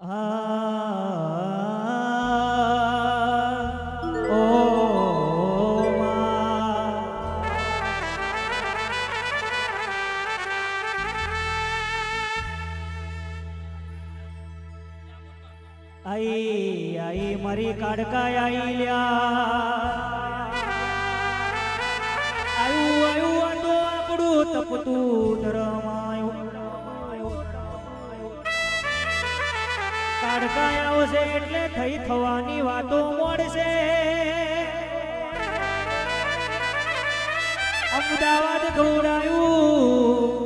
आई आई मरी काडका आई ल्या आयु आयु तो आपडू तपतू रमायो काडका आवशे એટલે થઈ થવાની વાતો મોડશે અમદાવાદ ગોડાયું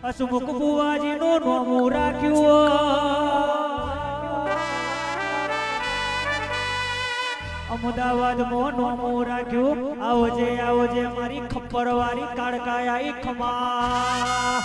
હસમુખ બુવાજીનું નોમું રાખ્યું અમદાવાદમાં નોમું રાખ્યું આવજે આવજે મારી ખપ્પરવાળી કાળકાઈ ખમા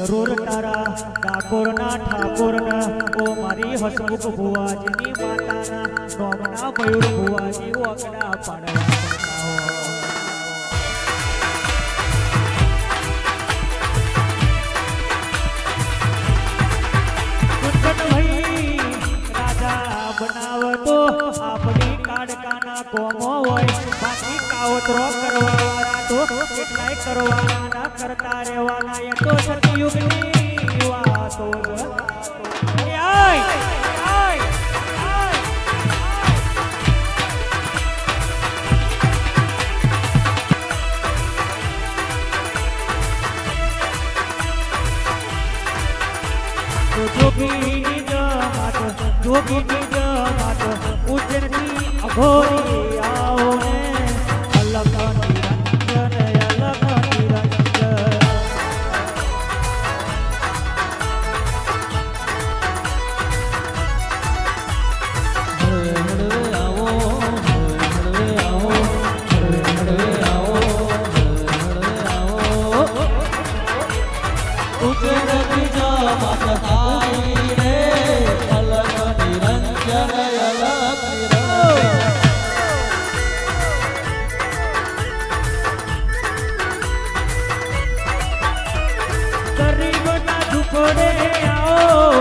જરૂર તારા ડાકોરના ઠાકોરના ઓ મારી હસમુખ ભુવાજીની માતાના નોમના મયુર ભુવાજી ઓકડા પાડવા રાજા બનાવતો આપણી કાડકાના કોમો હોય બાકી કાવતરો કરવા વાળા તો કેટલાય કરવાના કરતા રહેવાના એ તો સતયુગની વાતો જોગીની જમાત ઉજ્જૈનથી અઘોરી આવો ને અલગ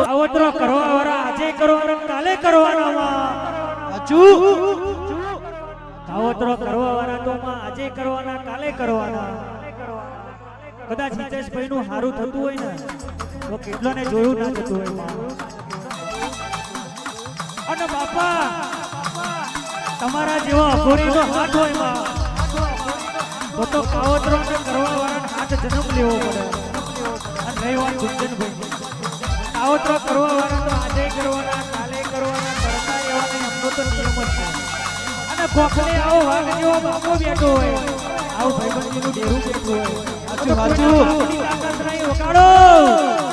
આવતરો કરવા વાળા આજે કરવાનો કાલે કરવાનો આવતરો કરવા વાળા તો આજે કરવાના કાલે કરવાના કદાચ હિતેશભાઈ નું સારું થતું હોય ને તો કેટલો ને જોયું ના થતું હોય અને બાપા તમારા જેવા અઘોરીનો હાથ હોય તો કાવતરો કરવા વાળા હાથ જન્મ લેવો પડે અને રહી વાત ગુંજનભાઈ કાવતરો કરવા વાળા તો આજે કરવાના કાલે કરવાના કરતા રહેવાની અમનો તો નિયમ જ છે અને કોકલે આવો વાઘ જેવો બાપો બેઠો હોય આવો ભાઈબંધીનું ડેરું બેઠું હોય સાચું તાકાત નહીં વગાડો